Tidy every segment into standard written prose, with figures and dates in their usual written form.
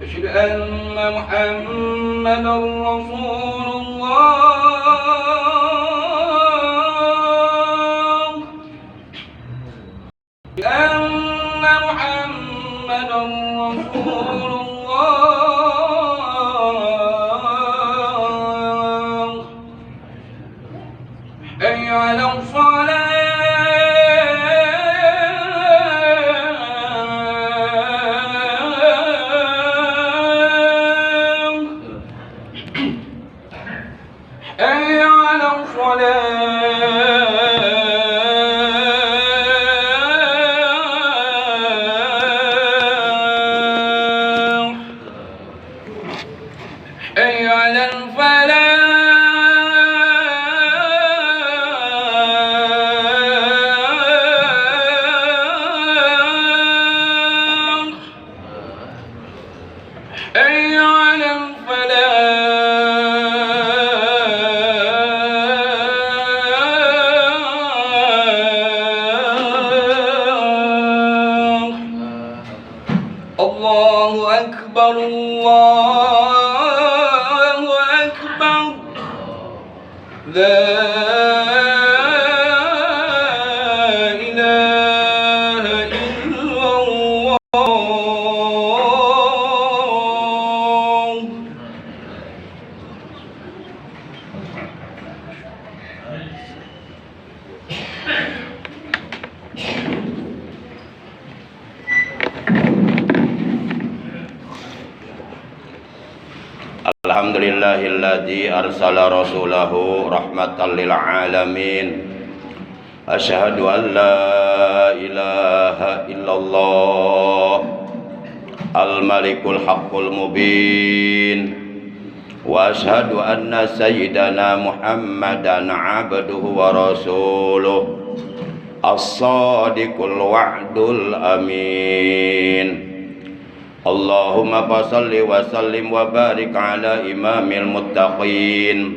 أشهد أن محمدا رسول الله، أن محمدا رسول الله، حي على الصلاة، حي على الصلاة، حي على الفلاح، حي على الفلاح. الله أكبر، الله أكبر، لا إله إلا الله. Alhamdulillahilladzi arsala rasulahu rahmatan lil alamin. Asyhadu an la ilaha illallah al-malikul haqqul mubin. Wa asyhadu anna sayyidana Muhammadan abduhu wa rasuluh as-sadiqul wa'dul amin. Allahumma salli wa sallim wa barik ala imamil muttaqin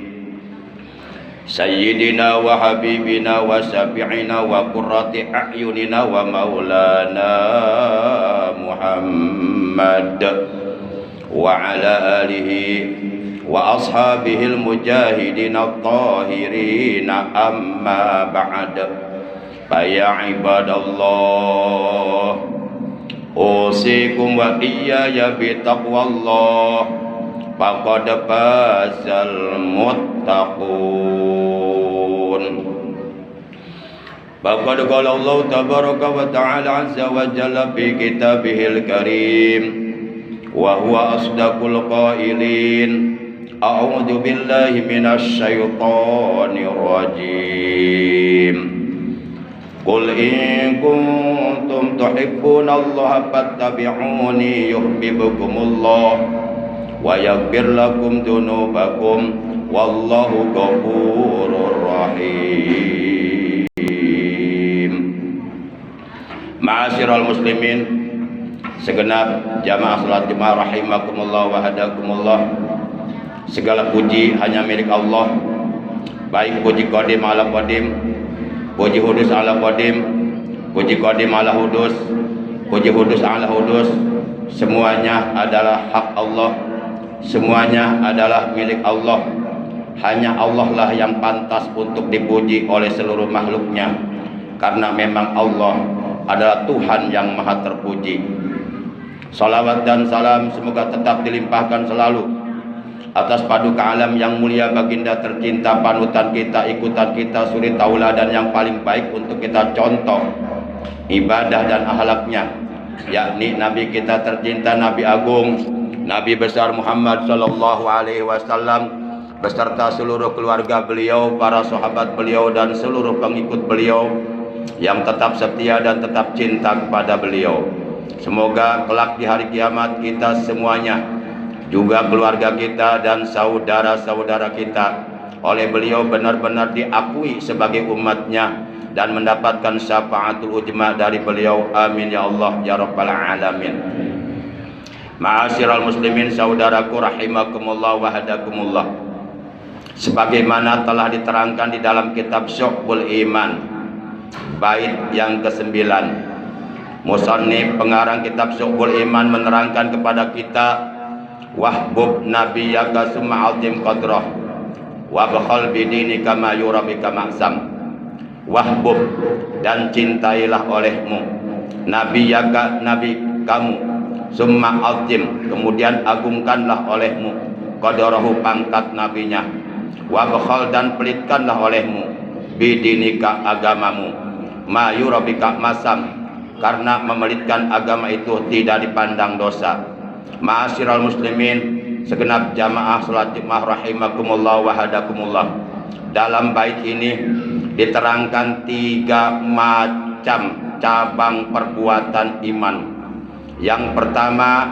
sayyidina wa habibina wa syafi'ina wa qurrati a'yunina wa maulana Muhammad wa ala alihi wa ashabihil mujahidin at-tahirin, amma ba'd. Ya ibadallah, usikum wa iyaya bitaqwallah, faqad fazal muttaqun. Faqad qala Allah tabaraka wa ta'ala azza wa jalla fi kitabihil karim wa huwa asdaqul qailin. A'udzu billahi minasy syaithanir rajim. Qul in kuntum tuhibbunallaha fattabi'uni yuhibbukumullah wa yaghfir lakum dzunubakum wallahu ghafurur rahim. Ma'asyiral muslimin, segenap jamaah salat Jumat rahimakumullah wa hadakumullah. Segala puji hanya milik Allah, baik puji qadim ala qadim, puji hudus ala qadim, puji qadim ala hudus, puji hudus ala hudus. Semuanya adalah hak Allah, semuanya adalah milik Allah. Hanya Allah lah yang pantas untuk dipuji oleh seluruh makhluknya, karena memang Allah adalah Tuhan yang maha terpuji. Salawat dan salam semoga tetap dilimpahkan selalu atas paduka alam yang mulia, baginda tercinta, panutan kita, ikutan kita, suri tauladan yang paling baik untuk kita contoh ibadah dan akhlaknya, yakni Nabi kita tercinta, Nabi agung, Nabi besar Muhammad sallallahu alaihi wasallam beserta seluruh keluarga beliau, para sahabat beliau dan seluruh pengikut beliau yang tetap setia dan tetap cinta kepada beliau. Semoga kelak di hari kiamat kita semuanya, juga keluarga kita dan saudara-saudara kita, oleh beliau benar-benar diakui sebagai umatnya dan mendapatkan syafaatul ujma dari beliau. Amin ya Allah ya rabbal alamin. Ma'asyiral muslimin, saudaraku rahimakumullah wa hadakumullah. Sebagaimana telah diterangkan di dalam kitab Syu'bul Iman bait yang ke-9, musannif pengarang kitab Syu'bul Iman menerangkan kepada kita wahbub nabiyyaka summa azim qadrah wa bakhal bidinika ma yurabika ma'sam. Wahbub, dan cintailah olehmu nabiyyaka, nabi kamu, summa azim, kemudian agungkanlah olehmu qadrahu, pangkat nabinya, wa bakhal, dan pelitkanlah olehmu bidinika, agamamu, ma yurabika masam, karena memelitkan agama itu tidak dipandang dosa. Ma'asyiral muslimin, segenap jamaah salat Jumat rahimakumullah wa hadakumullah. Dalam bait ini diterangkan 3 macam cabang perbuatan iman. Yang pertama,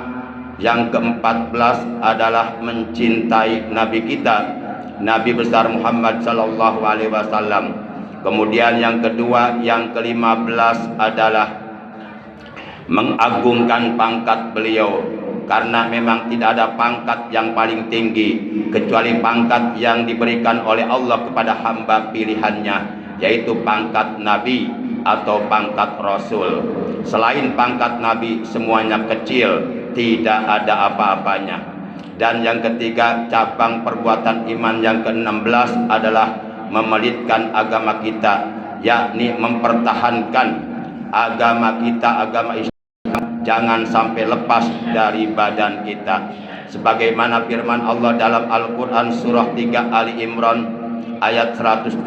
yang ke-14 adalah mencintai nabi kita, Nabi besar Muhammad sallallahu alaihi wasallam. Kemudian yang kedua, yang ke-15 adalah mengagungkan pangkat beliau, karena memang tidak ada pangkat yang paling tinggi kecuali pangkat yang diberikan oleh Allah kepada hamba pilihannya, yaitu pangkat nabi atau pangkat rasul. Selain pangkat nabi semuanya kecil, tidak ada apa-apanya. Dan yang ketiga, cabang perbuatan iman yang ke-16 adalah memelitkan agama kita, yakni mempertahankan agama kita, agama Islam, jangan sampai lepas dari badan kita. Sebagaimana firman Allah dalam Al-Quran surah 3 Ali Imran ayat 102,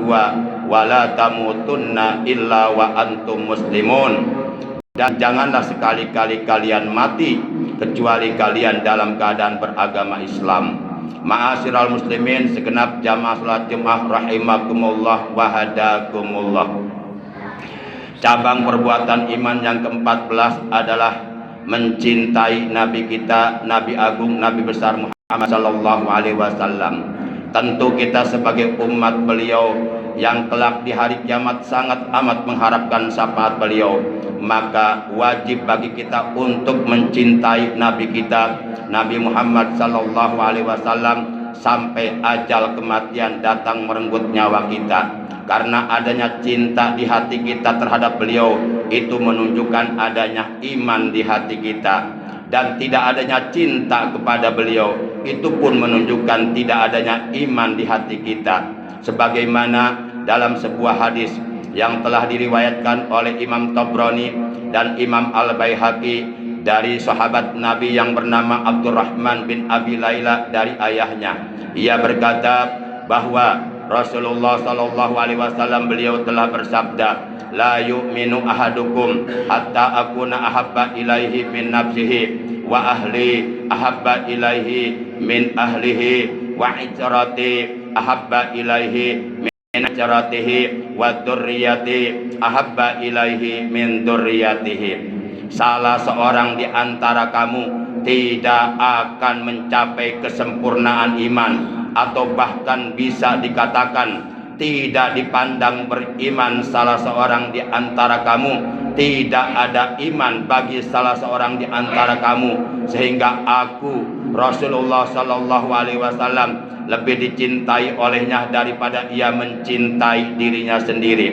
wala tamutunna illa wa antum muslimun, dan janganlah sekali-kali kalian mati kecuali kalian dalam keadaan beragama Islam. Ma'asyiral muslimin, segenap jamaah salat Jumat rahimakumullah wa hadakumullah. Cabang perbuatan iman yang ke-14 adalah mencintai nabi kita, nabi agung, nabi besar Muhammad sallallahu alaihi wasallam. Tentu kita sebagai umat beliau yang kelak di hari kiamat sangat amat mengharapkan syafaat beliau, maka wajib bagi kita untuk mencintai nabi kita, Nabi Muhammad sallallahu alaihi wasallam, sampai ajal kematian datang merenggut nyawa kita. Karena adanya cinta di hati kita terhadap beliau itu menunjukkan adanya iman di hati kita, dan tidak adanya cinta kepada beliau itu pun menunjukkan tidak adanya iman di hati kita. Sebagaimana dalam sebuah hadis yang telah diriwayatkan oleh Imam Tabrani dan Imam Al-Baihaqi dari sahabat Nabi yang bernama Abdurrahman bin Abi Laila dari ayahnya, ia berkata bahwa Rasulullah sallallahu alaihi wasallam beliau telah bersabda, la yu'minu ahadukum hatta akuna ahabba ilaihi min nafsihi wa ahli ahabba ilaihi min ahlihi wa ijrati ahabba ilaihi min ijratihi wa dzurriyyati ahabba ilaihi min dzurriyyatihi. Salah seorang di antara kamu tidak akan mencapai kesempurnaan iman, atau bahkan bisa dikatakan tidak dipandang beriman salah seorang di antara kamu, tidak ada iman bagi salah seorang di antara kamu, sehingga aku Rasulullah sallallahu alaihi wasallam lebih dicintai olehnya daripada ia mencintai dirinya sendiri.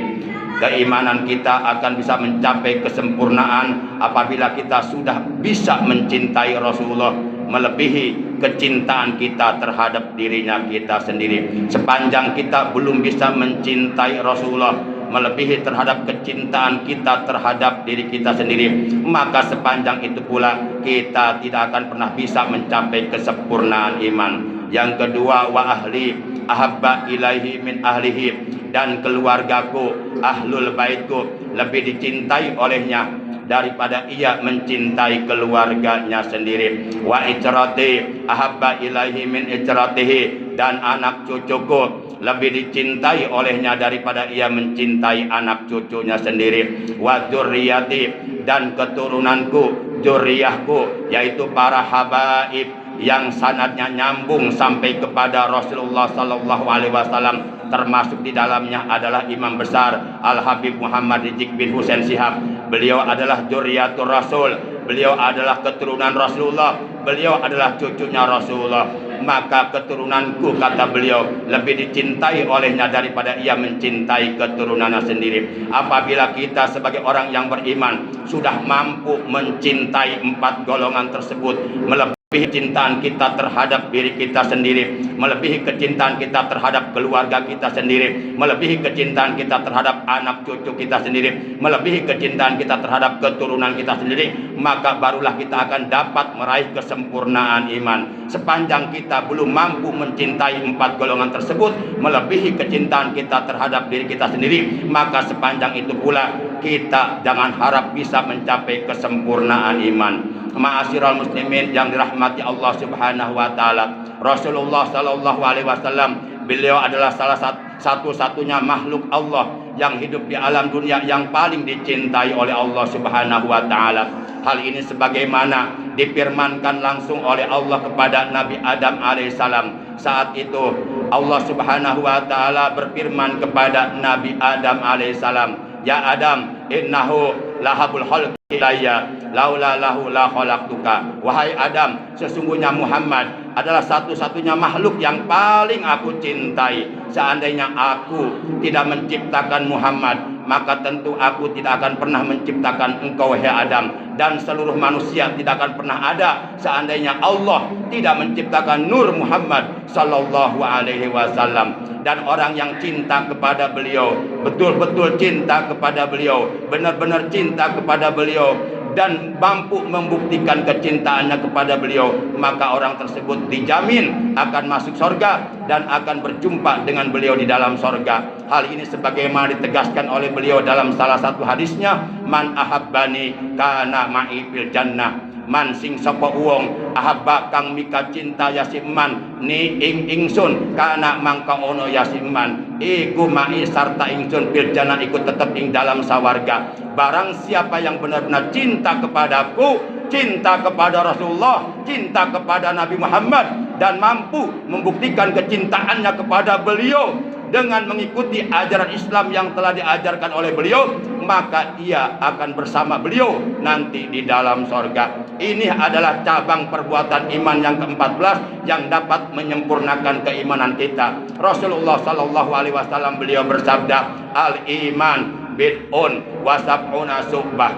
Keimanan kita akan bisa mencapai kesempurnaan apabila kita sudah bisa mencintai Rasulullah melebihi kecintaan kita terhadap dirinya kita sendiri. Sepanjang kita belum bisa mencintai Rasulullah melebihi terhadap kecintaan kita terhadap diri kita sendiri, maka sepanjang itu pula kita tidak akan pernah bisa mencapai kesempurnaan iman. Yang kedua, wa ahli ahabba ilaihi min ahlihi, dan keluargaku, ahlul baitku lebih dicintai olehnya daripada ia mencintai keluarganya sendiri. Wa ijrati ahabba ilaihi min ijratihi, dan anak cucuku lebih dicintai olehnya daripada ia mencintai anak cucunya sendiri. Wa dzurriyyati, dan keturunanku, dzurriyyahku, yaitu para habaib yang sanadnya nyambung sampai kepada Rasulullah sallallahu alaihi wasallam, termasuk di dalamnya adalah imam besar Al-Habib Muhammad Rijik bin Husain Shihab. Beliau adalah dzurriyyatur Rasul, beliau adalah keturunan Rasulullah, beliau adalah cucunya Rasulullah. Maka keturunanku, kata beliau, lebih dicintai olehnya daripada ia mencintai keturunannya sendiri. Apabila kita sebagai orang yang beriman sudah mampu mencintai 4 golongan tersebut melebihi kecintaan kita terhadap diri kita sendiri, melebihi kecintaan kita terhadap keluarga kita sendiri, melebihi kecintaan kita terhadap anak cucu kita sendiri, melebihi kecintaan kita terhadap keturunan kita sendiri, maka barulah kita akan dapat meraih kesempurnaan iman. Sepanjang kita belum mampu mencintai 4 golongan tersebut, melebihi kecintaan kita terhadap diri kita sendiri, maka sepanjang itu pula kita jangan harap bisa mencapai kesempurnaan iman. Ma'asyiral muslimin yang dirahmati Allah Subhanahu wa taala, Rasulullah sallallahu alaihi wasallam, beliau adalah salah satu-satunya makhluk Allah yang hidup di alam dunia yang paling dicintai oleh Allah Subhanahu wa taala. Hal ini sebagaimana difirmankan langsung oleh Allah kepada Nabi Adam alaihissalam. Saat itu Allah Subhanahu wa taala berfirman kepada Nabi Adam alaihissalam, "Ya Adam, innahu lahabul khalqi ilayya laula lahu la khalaqtuka." Wahai Adam, sesungguhnya Muhammad adalah satu-satunya makhluk yang paling aku cintai. Seandainya aku tidak menciptakan Muhammad, maka tentu aku tidak akan pernah menciptakan engkau, wahai Adam, dan seluruh manusia tidak akan pernah ada seandainya Allah tidak menciptakan Nur Muhammad sallallahu alaihi wasallam. Dan orang yang cinta kepada beliau, betul-betul cinta kepada beliau, benar-benar cinta kepada beliau, dan mampu membuktikan kecintaannya kepada beliau, maka orang tersebut dijamin akan masuk surga dan akan berjumpa dengan beliau di dalam surga. Hal ini sebagaimana ditegaskan oleh beliau dalam salah satu hadisnya, "Man ahabbani kana ma'i fil jannah." Man sing sapa wong ahabba kang mika cinta yasiman ni ing ingsun kana mangka ono yasiman iku mai sarta ingsun fil jannah, ikut tetep ing dalam sawarga. Barang siapa yang benar-benar cinta kepadaku, cinta kepada Rasulullah, cinta kepada Nabi Muhammad, dan mampu membuktikan kecintaannya kepada beliau dengan mengikuti ajaran Islam yang telah diajarkan oleh beliau, maka ia akan bersama beliau nanti di dalam sorga. Ini adalah cabang perbuatan iman yang ke-14 yang dapat menyempurnakan keimanan kita. Rasulullah sallallahu alaihi wasallam beliau bersabda, "Al-iman bid'un wa sab'una subbah.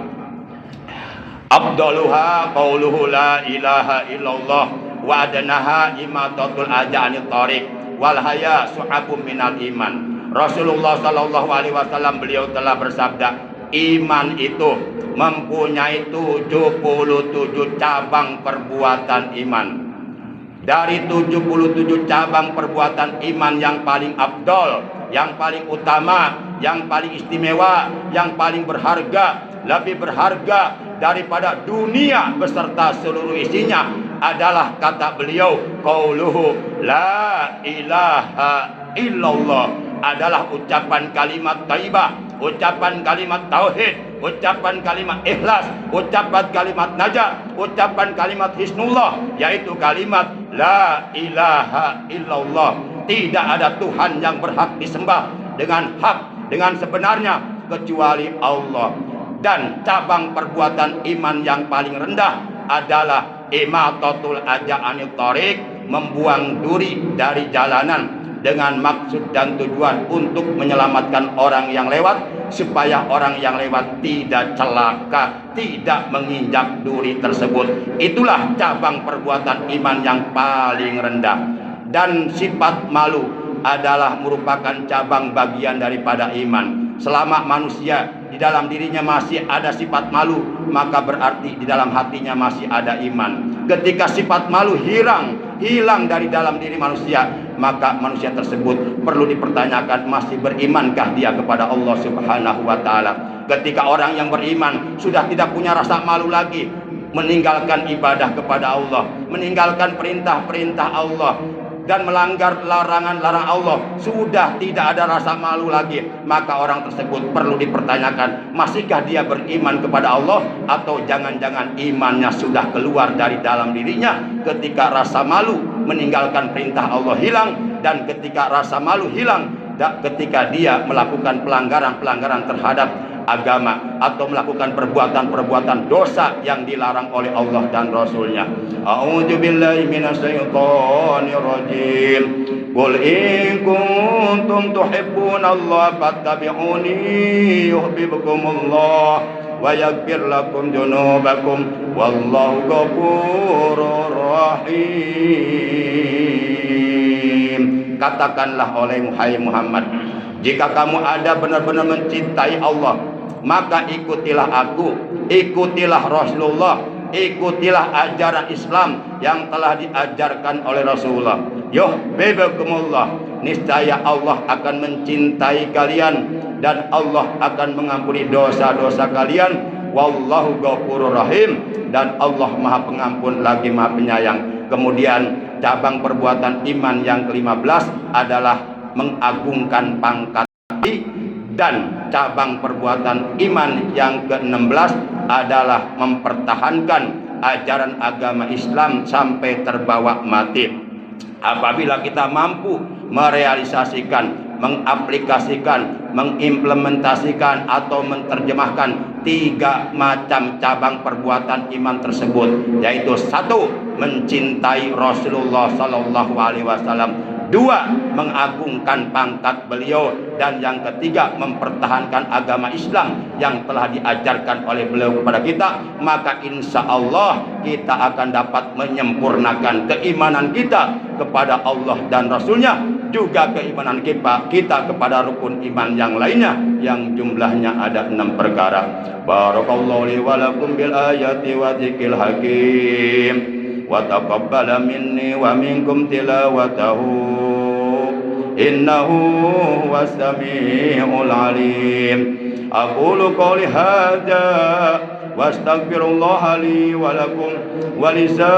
Afdaluha qauluhu la ilaha illallah wa adnaha imatatul ajanit thariq wal haya su'abun minal iman." Rasulullah sallallahu alaihi wasallam beliau telah bersabda, iman itu mempunyai 77 cabang perbuatan iman. Dari 77 cabang perbuatan iman, yang paling afdol, yang paling utama, yang paling istimewa, yang paling berharga, lebih berharga daripada dunia beserta seluruh isinya adalah kata beliau, qauluhu la ilaha illallah, adalah ucapan kalimat thayyibah, ucapan kalimat tauhid, ucapan kalimat ikhlas, ucapan kalimat najah, ucapan kalimat hisnullah, yaitu kalimat la ilaha illallah. Tidak ada Tuhan yang berhak disembah dengan hak, dengan sebenarnya kecuali Allah. Dan cabang perbuatan iman yang paling rendah adalah imatatul aja'anit thariq, membuang duri dari jalanan dengan maksud dan tujuan untuk menyelamatkan orang yang lewat, supaya orang yang lewat tidak celaka, tidak menginjak duri tersebut. Itulah cabang perbuatan iman yang paling rendah. Dan sifat malu adalah merupakan cabang bagian daripada iman. Selama manusia di dalam dirinya masih ada sifat malu, maka berarti di dalam hatinya masih ada iman. Ketika sifat malu hilang dari dalam diri manusia, maka manusia tersebut perlu dipertanyakan, masih berimankah dia kepada Allah Subhanahu wa taala. Ketika orang yang beriman sudah tidak punya rasa malu lagi, meninggalkan ibadah kepada Allah, meninggalkan perintah-perintah Allah, dan melanggar larangan-larangan Allah, sudah tidak ada rasa malu lagi, maka orang tersebut perlu dipertanyakan, masihkah dia beriman kepada Allah, atau jangan-jangan imannya sudah keluar dari dalam dirinya ketika rasa malu meninggalkan perintah Allah hilang, dan ketika rasa malu hilang ketika dia melakukan pelanggaran-pelanggaran terhadap agama atau melakukan perbuatan-perbuatan dosa yang dilarang oleh Allah dan Rasulnya. A'udzubillahi minasyaitonir rajim. Qul in kuntum tuhibbunallaha fattabi'uni yuhibbukumullah wa yaghfir lakum dzunubakum wallahu ghafurur rahim. Katakanlah oleh Muhammad, jika kamu ada benar-benar mencintai Allah, maka ikutilah aku, ikutilah Rasulullah, ikutilah ajaran Islam yang telah diajarkan oleh Rasulullah. Yuhibbukumullah, niscaya Allah akan mencintai kalian dan Allah akan mengampuni dosa-dosa kalian. Wallahu ghafurur rahim, dan Allah Maha Pengampun lagi Maha Penyayang. Kemudian cabang perbuatan iman yang ke-15 adalah mengagungkan pangkat Nabi, dan cabang perbuatan iman yang ke-16 adalah mempertahankan ajaran agama Islam sampai terbawa mati. Apabila kita mampu merealisasikan, mengaplikasikan, mengimplementasikan atau menerjemahkan 3 macam cabang perbuatan iman tersebut, yaitu 1. Mencintai Rasulullah Sallallahu Alaihi Wasallam, 2. Mengagungkan pangkat beliau, dan yang ketiga mempertahankan agama Islam yang telah diajarkan oleh beliau kepada kita, maka insya Allah kita akan dapat menyempurnakan keimanan kita kepada Allah dan Rasulnya, juga keimanan kita kepada rukun iman yang lainnya yang jumlahnya ada 6 perkara. Barakallahu li wa lakum bil ayati wa dzikril hakim, wa taqabbala minni wa minkum tilawatahu, innahu huwas samiul alim. Aqulu qouli hadza wa astaghfirullah li wa lakum wa lisairil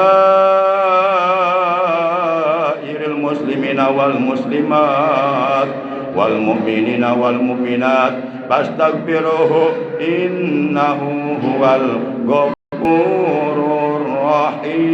muslimina wal muslimat wal mu'minina wal mu'minat fastaghfiruhu innahu huwal ghafurur rahim.